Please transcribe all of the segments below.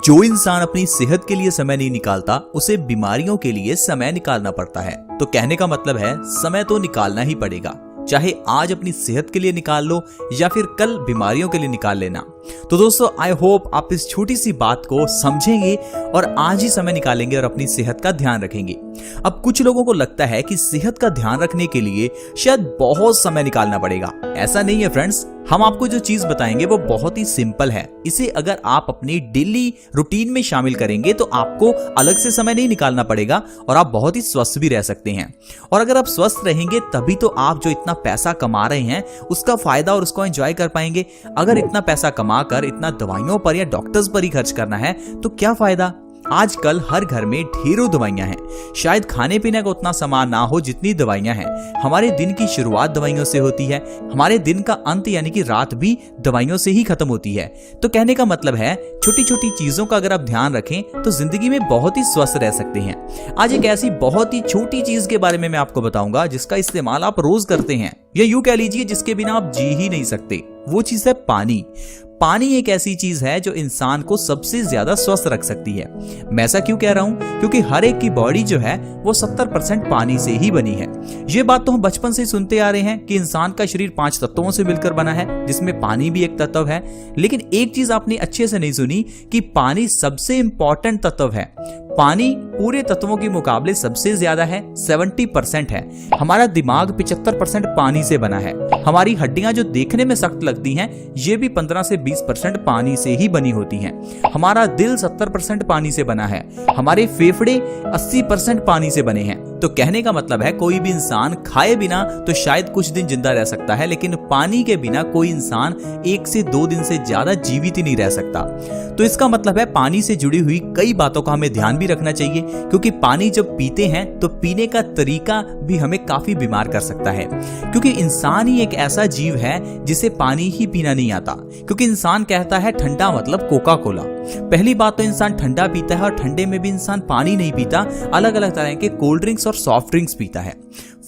जो इंसान अपनी सेहत के लिए समय नहीं निकालता उसे बीमारियों के लिए समय निकालना पड़ता है। तो कहने का मतलब है समय तो निकालना ही पड़ेगा, चाहे आज अपनी सेहत के लिए निकाल लो या फिर कल बीमारियों के लिए निकाल लेना। तो दोस्तों आई होप आप इस छोटी सी बात को समझेंगे और आज ही समय निकालेंगे और अपनी सेहत का ध्यान रखेंगे। अब कुछ लोगों को लगता है कि सेहत का ध्यान रखने के लिए शायद बहुत समय निकालना पड़ेगा। ऐसा नहीं है फ्रेंड्स, हम आपको जो चीज बताएंगे वो बहुत ही सिंपल है। इसे अगर आप अपनी डेली रूटीन में शामिल करेंगे तो आपको अलग से समय नहीं निकालना पड़ेगा और आप बहुत ही स्वस्थ भी रह सकते हैं। और अगर आप स्वस्थ रहेंगे तभी तो आप जो इतना पैसा कमा रहे हैं उसका फायदा और उसको एंजॉय कर पाएंगे। अगर इतना पैसा कमा कर इतना दवाइयों पर या डॉक्टर्स पर ही खर्च करना है तो क्या फायदा। आजकल हर घर में ढेरों दवाइयां हैं, शायद खाने पीने का उतना सामान ना हो जितनी दवाइयां हैं। हमारे दिन की शुरुआत दवाइयों से होती है, हमारे दिन का अंत यानी कि रात भी दवाइयों से ही खत्म होती है। तो कहने का मतलब है छोटी छोटी चीजों का अगर आप ध्यान रखें तो जिंदगी में बहुत ही स्वस्थ रह सकते हैं। आज एक ऐसी बहुत ही छोटी चीज के बारे में मैं आपको बताऊंगा जिसका इस्तेमाल आप रोज करते हैं या यूं कह लीजिए जिसके बिना आप जी ही नहीं सकते। वो चीज है पानी। पानी एक ऐसी चीज है जो इंसान को सबसे ज्यादा स्वस्थ रख सकती है। मैं ऐसा क्यों कह रहा हूं? क्योंकि हर एक की बॉडी जो है वो 70% पानी से ही बनी है। ये बात तो हम बचपन से सुनते आ रहे हैं कि इंसान का शरीर 5 तत्वों से मिलकर बना है, जिसमें पानी भी एक तत्व है। लेकिन एक चीज आपने अच्छे से नहीं सुनी कि पानी सबसे इंपॉर्टेंट तत्व है। पानी पूरे तत्वों के मुकाबले सबसे ज्यादा है, 70% है। हमारा दिमाग 75% पानी से बना है। हमारी हड्डियां जो देखने में सख्त लगती हैं ये भी 15 से 20% पानी से ही बनी होती हैं। हमारा दिल 70% पानी से बना है। हमारे फेफड़े 80% पानी से बने हैं। तो कहने का मतलब है कोई भी इंसान खाए बिना तो शायद कुछ दिन जिंदा रह सकता है, लेकिन पानी के बिना कोई इंसान 1 से 2 दिन से ज्यादा जीवित ही नहीं रह सकता। तो इसका मतलब है पानी से जुड़ी हुई कई बातों का हमें ध्यान भी रखना चाहिए, क्योंकि पानी जब पीते हैं तो पीने का तरीका भी हमें काफी बीमार कर सकता है। क्योंकि इंसान ही एक ऐसा जीव है जिसे पानी ही पीना नहीं आता। क्योंकि इंसान कहता है ठंडा मतलब कोका कोला। पहली बात तो इंसान ठंडा पीता है और ठंडे में भी इंसान पानी नहीं पीता, अलग अलग तरह के कोल्ड ड्रिंक्स और सॉफ्ट ड्रिंक्स पीता है।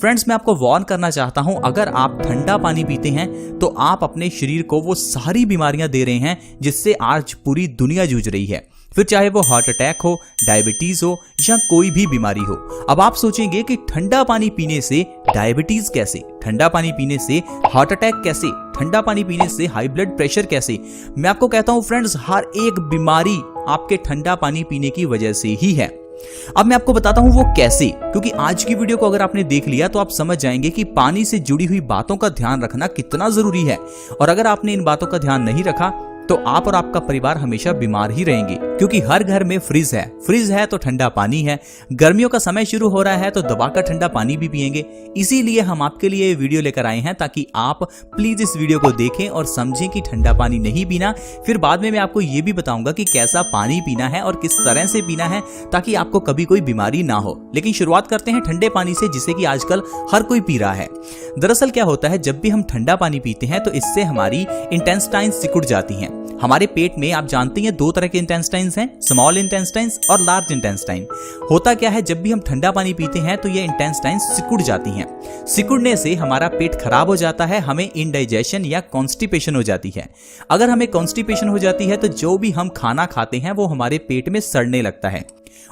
फ्रेंड्स, मैं आपको वार्न करना चाहता हूं, अगर आप ठंडा पानी पीते हैं तो आप अपने शरीर को वो सारी बीमारियां दे रहे हैं जिससे आज पूरी दुनिया जूझ रही है। फिर चाहे वो हार्ट अटैक हो, डायबिटीज हो या कोई भी बीमारी हो। अब आप सोचेंगे कि ठंडा पानी पीने से डायबिटीज कैसे, ठंडा पानी पीने से हार्ट अटैक कैसे, ठंडा पानी पीने से हाई ब्लड प्रेशर कैसे। मैं आपको कहता हूं फ्रेंड्स, हर एक बीमारी आपके ठंडा पानी पीने की वजह से ही है। अब मैं आपको बताता हूं वो कैसे, क्योंकि आज की वीडियो को अगर आपने देख लिया तो आप समझ जाएंगे कि पानी से जुड़ी हुई बातों का ध्यान रखना कितना जरूरी है। और अगर आपने इन बातों का ध्यान नहीं रखा तो आप और आपका परिवार हमेशा बीमार ही रहेंगे। क्योंकि हर घर में फ्रिज है तो ठंडा पानी है। गर्मियों का समय शुरू हो रहा है तो दबा कर ठंडा पानी भी पिएंगे। इसीलिए हम आपके लिए ये वीडियो लेकर आए हैं ताकि आप प्लीज इस वीडियो को देखें और समझें कि ठंडा पानी नहीं पीना। फिर बाद में मैं आपको ये भी बताऊंगा कि कैसा पानी पीना है और किस तरह से पीना है ताकि आपको कभी कोई बीमारी ना हो। लेकिन शुरुआत करते हैं ठंडे पानी से, जिसे कि आजकल हर कोई पी रहा है। दरअसल क्या होता है, जब भी हम ठंडा पानी पीते हैं तो इससे हमारी इंटेस्टाइन्स सिकुड़ जाती हैं। हमारे पेट में आप जानते हैं 2 तरह के इंटेस्टाइन्स हैं, स्मॉल इंटेस्टाइन्स और लार्ज इंटेस्टाइन। होता क्या है, जब भी हम ठंडा पानी पीते हैं तो ये इंटेस्टाइन्स सिकुड़ जाती हैं। सिकुड़ने से हमारा पेट खराब हो जाता है, हमें इंडाइजेशन या कॉन्स्टिपेशन हो जाती है। अगर हमें कॉन्स्टिपेशन हो जाती है तो जो भी हम खाना खाते हैं वो हमारे पेट में सड़ने लगता है।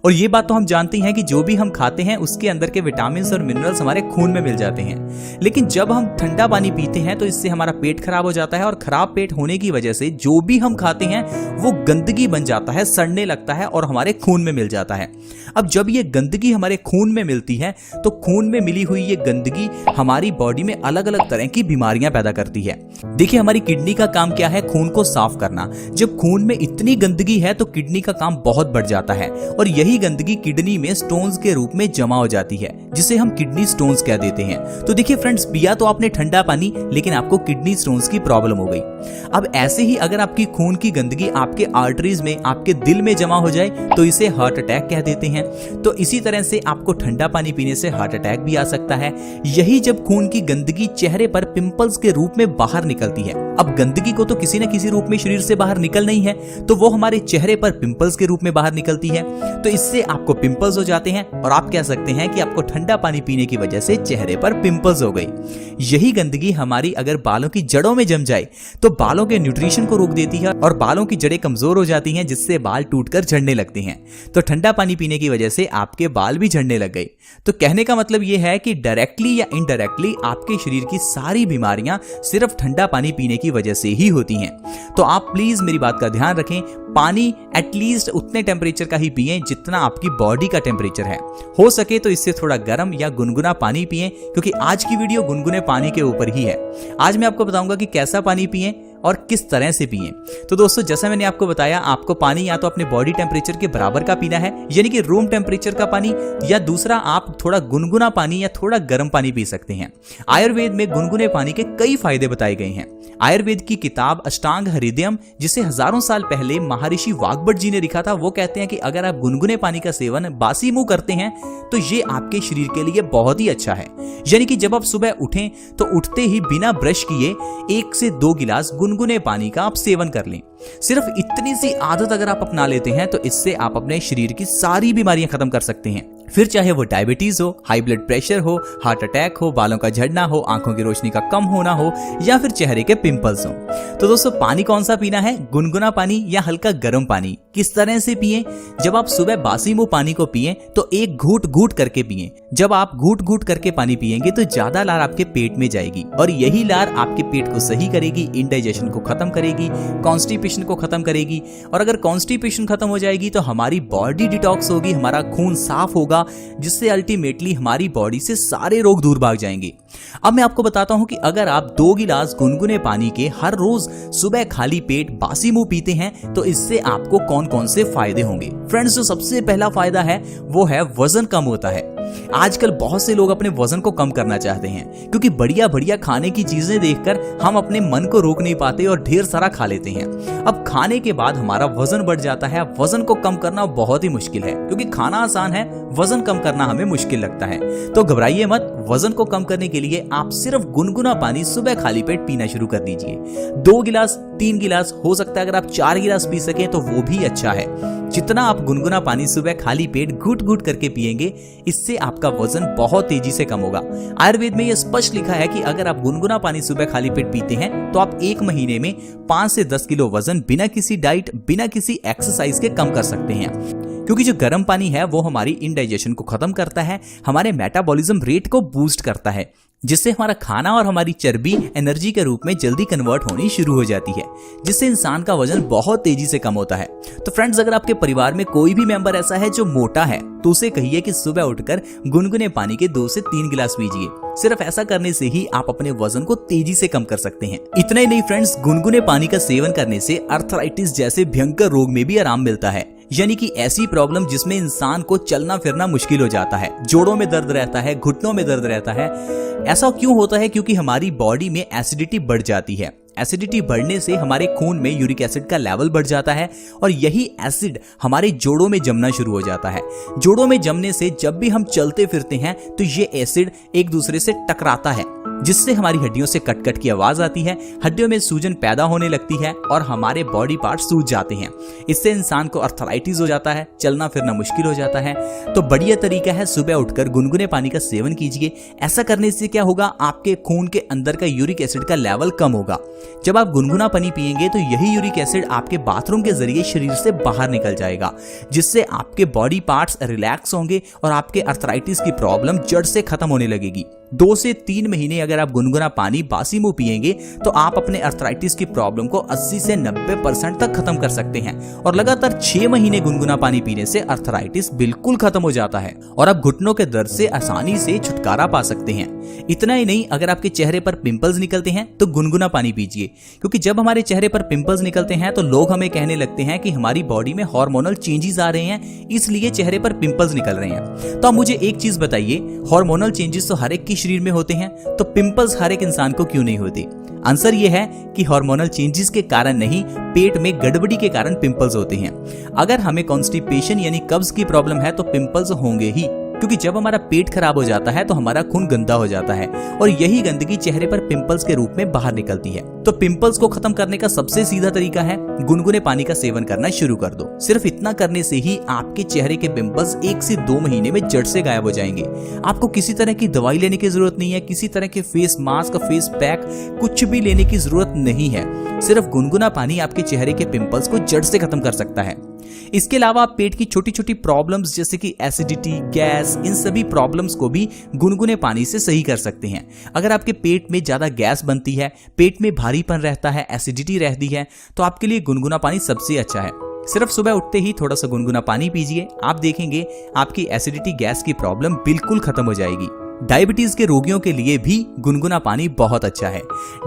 और ये बात तो हम जानते हैं कि जो भी हम खाते हैं उसके अंदर के विटामिन और मिनरल्स हमारे खून में मिल जाते हैं। लेकिन जब हम ठंडा पानी पीते हैं तो इससे हमारा पेट खराब हो जाता है और खराब पेट होने की वजह से जो भी हम खाते हैं वो गंदगी बन जाता है, सड़ने लगता है और हमारे खून में मिल जाता है। अब जब ये गंदगी हमारे खून में मिलती है तो खून में मिली हुई ये गंदगी हमारी बॉडी में अलग अलग तरह की बीमारियां पैदा करती है। देखिए, हमारी किडनी का काम क्या है? खून को साफ करना। जब खून में इतनी गंदगी है तो किडनी का काम बहुत बढ़ जाता है और यही गंदगी किडनी में स्टोन्स के रूप में जमा हो जाती है, जिसे हम किडनी स्टोन्स कह देते हैं। तो देखिए फ्रेंड्स, पिया तो आपने ठंडा पानी, लेकिन आपको किडनी स्टोन्स की प्रॉब्लम हो गई। अब ऐसे ही अगर आपकी खून की गंदगी आपके आर्टरीज में, आपके दिल में जमा हो जाए तो इसे हार्ट अटैक कह देते हैं। तो इसी तरह से आपको ठंडा पानी पीने से हार्ट अटैक भी आ सकता है। यही जब खून की गंदगी चेहरे पर पिंपल्स के रूप में बाहर निकलती है। अब गंदगी को तो किसी न किसी रूप में शरीर से बाहर निकलना ही है, तो वो हमारे चेहरे पर पिंपल्स के रूप में बाहर निकलती है। तो इससे आपको पिंपल्स हो जाते हैं और आप कह सकते हैं कि आपको ठंडा पानी पीने की वजह से चेहरे पर पिंपल्स हो गई। यही गंदगी हमारी अगर बालों की जड़ों में जम जाए तो बालों के न्यूट्रिशन को रोक देती है और बालों की जड़ें कमजोर हो जाती हैं, जिससे बाल टूटकर झड़ने लगते हैं। तो ठंडा पानी पीने की वजह से आपके बाल भी झड़ने लग गए। तो कहने का मतलब यह है कि डायरेक्टली या इनडायरेक्टली आपके शरीर की सारी बीमारियां सिर्फ ठंडा पानी पीने की वजह से ही होती हैं। तो आप प्लीज मेरी बात का ध्यान रखें, पानी एटलीस्ट उतने टेम्परेचर का ही पिएं जितना आपकी बॉडी का टेम्परेचर है। हो सके तो इससे थोड़ा गर्म या गुनगुना पानी पिएं, क्योंकि आज की वीडियो गुनगुने पानी के ऊपर ही है। आज मैं आपको बताऊंगा कि कैसा पानी पिएं और किस तरह से पिएं। तो दोस्तों, जैसा मैंने आपको बताया, आपको पानी या तो अपने बॉडी टेम्परेचर के बराबर का पीना है, यानी कि रूम टेम्परेचर का पानी, या दूसरा आप थोड़ा गुनगुना पानी या थोड़ा गर्म पानी पी सकते हैं। आयुर्वेद में गुनगुने पानी के कई फायदे बताए गए हैं। आयुर्वेद की किताब अष्टांग हृदयम, जिसे हजारों साल पहले महर्षि वाग्भट जी ने लिखा था, वो कहते हैं कि अगर आप गुनगुने पानी का सेवन बासी मुंह करते हैं तो ये आपके शरीर के लिए बहुत ही अच्छा है। यानी कि जब आप सुबह उठें तो उठते ही बिना ब्रश किए 1 से 2 गिलास गुनगुने पानी का आप सेवन कर लें। सिर्फ इतनी सी आदत अगर आप अपना लेते हैं तो इससे आप अपने शरीर की सारी बीमारियां खत्म कर सकते हैं। फिर चाहे वो डायबिटीज हो, हाई ब्लड प्रेशर हो, हार्ट अटैक हो, बालों का झड़ना हो, आंखों की रोशनी का कम होना हो, या फिर चेहरे के पिंपल्स हो। तो दोस्तों, पानी कौन सा पीना है, गुनगुना पानी या हल्का गर्म पानी? किस तरह से पिएं? जब आप सुबह बासी मुंह पानी को पिएं तो एक घूंट घूंट करके पिएं। जब आप घूंट घूंट करके पानी पिएंगे तो ज्यादा लार आपके पेट में जाएगी और यही लार आपके पेट को सही करेगी, इंडाइजेशन को खत्म करेगी, कॉन्स्टिपेशन को खत्म करेगी। और अगर कॉन्स्टिपेशन खत्म हो जाएगी तो हमारी बॉडी डिटॉक्स होगी, हमारा खून साफ होगा, जिससे अल्टीमेटली हमारी बॉडी से सारे रोग दूर भाग जाएंगे। अब मैं आपको बताता हूं कि अगर आप 2 गिलास गुनगुने पानी के हर रोज सुबह खाली पेट बासी मुंह पीते हैं तो इससे आपको कौन कौन से फायदे होंगे। फ्रेंड्स, जो सबसे पहला फायदा है वो है वजन कम होता है। आजकल बहुत से लोग अपने वजन को कम करना चाहते हैं, क्योंकि बढ़िया बढ़िया खाने की चीजें देखकर हम अपने मन को रोक नहीं पाते और ढेर सारा खा लेते हैं। अब खाने के बाद हमारा वजन बढ़ जाता है। वजन को कम करना बहुत ही मुश्किल है, क्योंकि खाना आसान है, वजन कम करना हमें मुश्किल लगता है। तो घबराइए मत, वजन को कम करने के लिए आप सिर्फ गुनगुना पानी सुबह खाली पेट पीना शुरू कर दीजिए। 2 गिलास, 3 गिलास, हो सकता है अगर आप 4 गिलास पी सकें तो वो भी अच्छा है। जितना आप गुनगुना पानी सुबह खाली पेट घूट घूट करके पिएंगे, इससे आपका वजन बहुत तेजी से कम होगा। आयुर्वेद में यह स्पष्ट लिखा है कि अगर आप गुनगुना पानी सुबह खाली पेट पीते हैं तो आप 1 महीने में 5 से 10 किलो वजन बिना किसी डाइट, बिना किसी एक्सरसाइज के कम कर सकते हैं। क्योंकि जो गर्म पानी है वो हमारी इंडाइजेशन को खत्म करता है, हमारे मेटाबॉलिज्म रेट को बूस्ट करता है, जिससे हमारा खाना और हमारी चर्बी एनर्जी के रूप में जल्दी कन्वर्ट होनी शुरू हो जाती है, जिससे इंसान का वजन बहुत तेजी से कम होता है। तो फ्रेंड्स, अगर आपके परिवार में कोई भी मेंबर ऐसा है जो मोटा है तो उसे कहिए कि सुबह उठकर गुनगुने पानी के 2 से 3 गिलास पीजिए। सिर्फ ऐसा करने से ही आप अपने वजन को तेजी से कम कर सकते हैं। इतना ही नहीं फ्रेंड्स, गुनगुने पानी का सेवन करने से अर्थराइटिस जैसे भयंकर रोग में भी आराम मिलता है, यानी कि ऐसी प्रॉब्लम जिसमें इंसान को चलना फिरना मुश्किल हो जाता है, जोड़ों में दर्द रहता है, घुटनों में दर्द रहता है। ऐसा क्यों होता है? क्योंकि हमारी बॉडी में एसिडिटी बढ़ जाती है। एसिडिटी बढ़ने से हमारे खून में यूरिक एसिड का लेवल बढ़ जाता है और यही एसिड हमारे जोड़ों में जमना शुरू हो जाता है। जोड़ों में जमने से जब भी हम चलते फिरते हैं तो ये एसिड एक दूसरे से टकराता है, जिससे हमारी हड्डियों से कट कट की आवाज आती है, हड्डियों में सूजन पैदा होने लगती है और हमारे बॉडी पार्ट सूज जाते हैं। इससे इंसान को अर्थराइटिस हो जाता है, चलना फिरना मुश्किल हो जाता है। तो बढ़िया तरीका है, सुबह उठकर गुनगुने पानी का सेवन कीजिए। ऐसा करने से क्या होगा, आपके खून के अंदर का यूरिक एसिड का लेवल कम होगा। जब आप गुनगुना पानी पिएंगे तो यही यूरिक एसिड आपके बाथरूम के जरिए शरीर से बाहर निकल जाएगा, जिससे आपके बॉडी पार्ट्स रिलैक्स होंगे और आपके अर्थराइटिस की प्रॉब्लम जड़ से खत्म होने लगेगी। 2 से 3 महीने अगर आप गुनगुना पानी बासी मुंह पिएंगे तो आप अपने अर्थराइटिस की प्रॉब्लम को 80 से 90% तक खत्म कर सकते हैं। और लगातार 6 महीने गुनगुना पानी पीने से अर्थराइटिस बिल्कुल खत्म हो जाता है और आप घुटनों के दर्द से आसानी से छुटकारा पा सकते हैं। इतना ही नहीं, अगर आपके चेहरे पर पिंपल्स निकलते हैं तो गुनगुना पानी पीजिए, क्योंकि जब हमारे चेहरे पर पिंपल्स निकलते हैं तो लोग हमें कहने लगते हैं कि हमारी बॉडी में हार्मोनल चेंजेस आ रहे हैं, इसलिए चेहरे पर पिंपल्स निकल रहे हैं। तो आप मुझे एक चीज बताइए, हार्मोनल चेंजेस तो हर एक की शरीर में होते हैं, तो पिंपल्स हर एक इंसान को क्यों नहीं होते? आंसर ये है कि हार्मोनल चेंजेस के कारण नहीं, पेट में गड़बड़ी के कारण पिंपल्स होते हैं। अगर हमें कॉन्स्टिपेशन यानी कब्ज की प्रॉब्लम है तो पिंपल्स होंगे ही। क्योंकि जब हमारा पेट खराब हो जाता है तो हमारा खून गंदा हो जाता है और यही गंदगी चेहरे पर पिंपल्स के रूप में बाहर निकलती है। तो पिंपल्स को खत्म करने का सबसे सीधा तरीका है गुनगुने पानी का सेवन करना शुरू कर दो। सिर्फ इतना करने से ही आपके चेहरे के पिंपल्स 1 से 2 महीने में जड़ से गायब हो जाएंगे। आपको किसी तरह की दवाई लेने की जरूरत नहीं है, किसी तरह के फेस मास्क, फेस पैक कुछ भी लेने की जरूरत नहीं है। सिर्फ गुनगुना पानी आपके चेहरे के पिंपल्स को जड़ से खत्म कर सकता है। इसके अलावा आप पेट की छोटी छोटी प्रॉब्लम्स जैसे कि एसिडिटी, गैस, इन सभी प्रॉब्लम्स को भी गुनगुने पानी से सही कर सकते हैं। अगर आपके पेट में ज्यादा गैस बनती है, पेट में भारीपन रहता है, एसिडिटी रहती है, तो आपके लिए गुनगुना पानी सबसे अच्छा है। सिर्फ सुबह उठते ही थोड़ा सा गुनगुना पानी पीजिए, आप देखेंगे आपकी एसिडिटी, गैस की प्रॉब्लम बिल्कुल खत्म हो जाएगी। डायबिटीज के रोगियों के लिए भी गुनगुना पानी बहुत अच्छा है।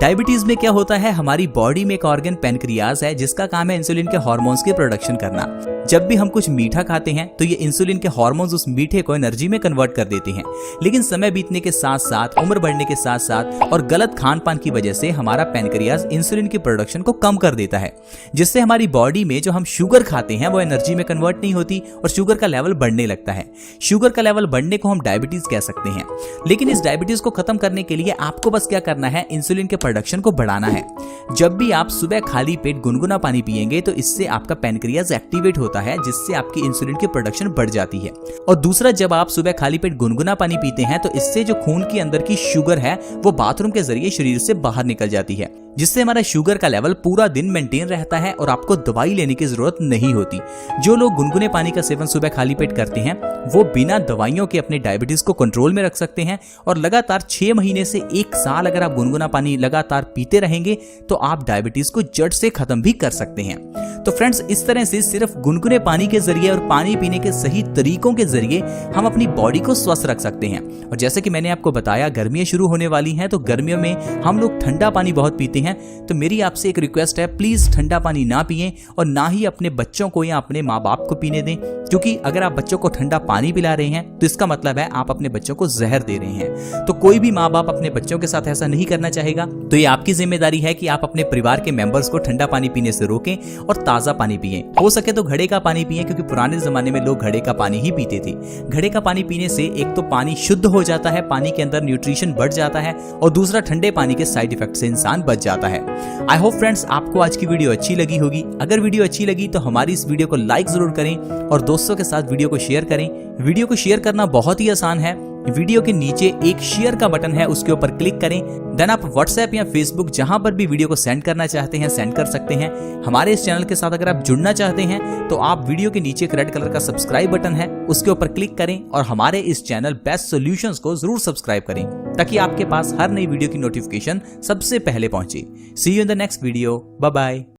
डायबिटीज में क्या होता है, हमारी बॉडी में एक ऑर्गन पेनक्रियाज है जिसका काम है इंसुलिन के हार्मोन्स की प्रोडक्शन करना। जब भी हम कुछ मीठा खाते हैं तो ये इंसुलिन के हार्मोन्स उस मीठे को एनर्जी में कन्वर्ट कर देते हैं। लेकिन समय बीतने के साथ साथ, उम्र बढ़ने के साथ साथ और गलत खान पान की वजह से हमारा पेनक्रियाज इंसुलिन की प्रोडक्शन को कम कर देता है, जिससे हमारी बॉडी में जो हम शुगर खाते हैं वो एनर्जी में कन्वर्ट नहीं होती और शुगर का लेवल बढ़ने लगता है। शुगर का लेवल बढ़ने को हम डायबिटीज कह सकते हैं। लेकिन इस डायबिटीज को खत्म करने के लिए आपको बस क्या करना है, इंसुलिन के प्रोडक्शन को बढ़ाना है। जब भी आप सुबह खाली पेट गुनगुना पानी पिएंगे तो इससे आपका पेनक्रियाज एक्टिवेट होता है, जिससे आपकी इंसुलिन की प्रोडक्शन बढ़ जाती है। और दूसरा, जब आप सुबह खाली पेट गुनगुना पानी पीते हैं तो इससे जो खून के अंदर की शुगर है वो बाथरूम के जरिए शरीर से बाहर निकल जाती है, जिससे हमारा शुगर का लेवल पूरा दिन मेंटेन रहता है और आपको दवाई लेने की जरूरत नहीं होती। जो लोग गुनगुने पानी का सेवन सुबह खाली पेट करते हैं वो बिना दवाइयों के अपने डायबिटीज को कंट्रोल में रख सकते हैं और लगातार 6 महीने से 1 साल अगर आप गुनगुना पानी लगातार पीते रहेंगे तो आप डायबिटीज को जड़ से खत्म भी कर सकते हैं। तो फ्रेंड्स, इस तरह से सिर्फ गुनगुने पानी के जरिए और पानी पीने के सही तरीकों के जरिए हम अपनी बॉडी को स्वस्थ रख सकते हैं। और जैसे कि मैंने आपको बताया, गर्मियां शुरू होने वाली हैं तो गर्मियों में हम लोग ठंडा पानी बहुत पीते हैं। तो मेरी आपसे एक रिक्वेस्ट है, प्लीज ठंडा पानी ना पिएं और ना ही अपने बच्चों को या अपने माँ बाप को पीने दें, क्योंकि अगर आप बच्चों को ठंडा पानी पिला रहे हैं तो इसका मतलब है आप अपने बच्चों को जहर दे रहे हैं। तो कोई भी माँ बाप अपने बच्चों के साथ ऐसा नहीं करना चाहेगा। तो ये आपकी जिम्मेदारी है कि आप अपने परिवार के मेंबर्स को ठंडा पानी पीने से रोकें और ताजा पानी पिएं। हो सके तो घड़े का पानी पिएं, क्योंकि पुराने जमाने में लोग घड़े का पानी ही पीते थे। घड़े का पानी पीने से एक तो पानी शुद्ध हो जाता है, पानी के अंदर न्यूट्रिशन बढ़ जाता है और दूसरा, ठंडे पानी के साइड इफेक्ट से इंसान बच जाता है। आई होप फ्रेंड्स आपको आज की वीडियो अच्छी लगी होगी। अगर वीडियो अच्छी लगी तो हमारी इस वीडियो को लाइक जरूर करें और दोस्तों के साथ वीडियो को शेयर करें। वीडियो को शेयर करना बहुत ही आसान है। वीडियो के नीचे एक शेयर का बटन है, उसके ऊपर क्लिक करें। देन आप व्हाट्सएप या फेसबुक जहां पर भी वीडियो को सेंड करना चाहते हैं सेंड कर सकते हैं। हमारे इस चैनल के साथ अगर आप जुड़ना चाहते हैं तो आप वीडियो के नीचे एक रेड कलर का सब्सक्राइब बटन है, उसके ऊपर क्लिक करें और हमारे इस चैनल बेस्ट सॉल्यूशंस को जरूर सब्सक्राइब करें, ताकि आपके पास हर नई वीडियो की नोटिफिकेशन सबसे पहले पहुंचे। See you in the next video. Bye bye.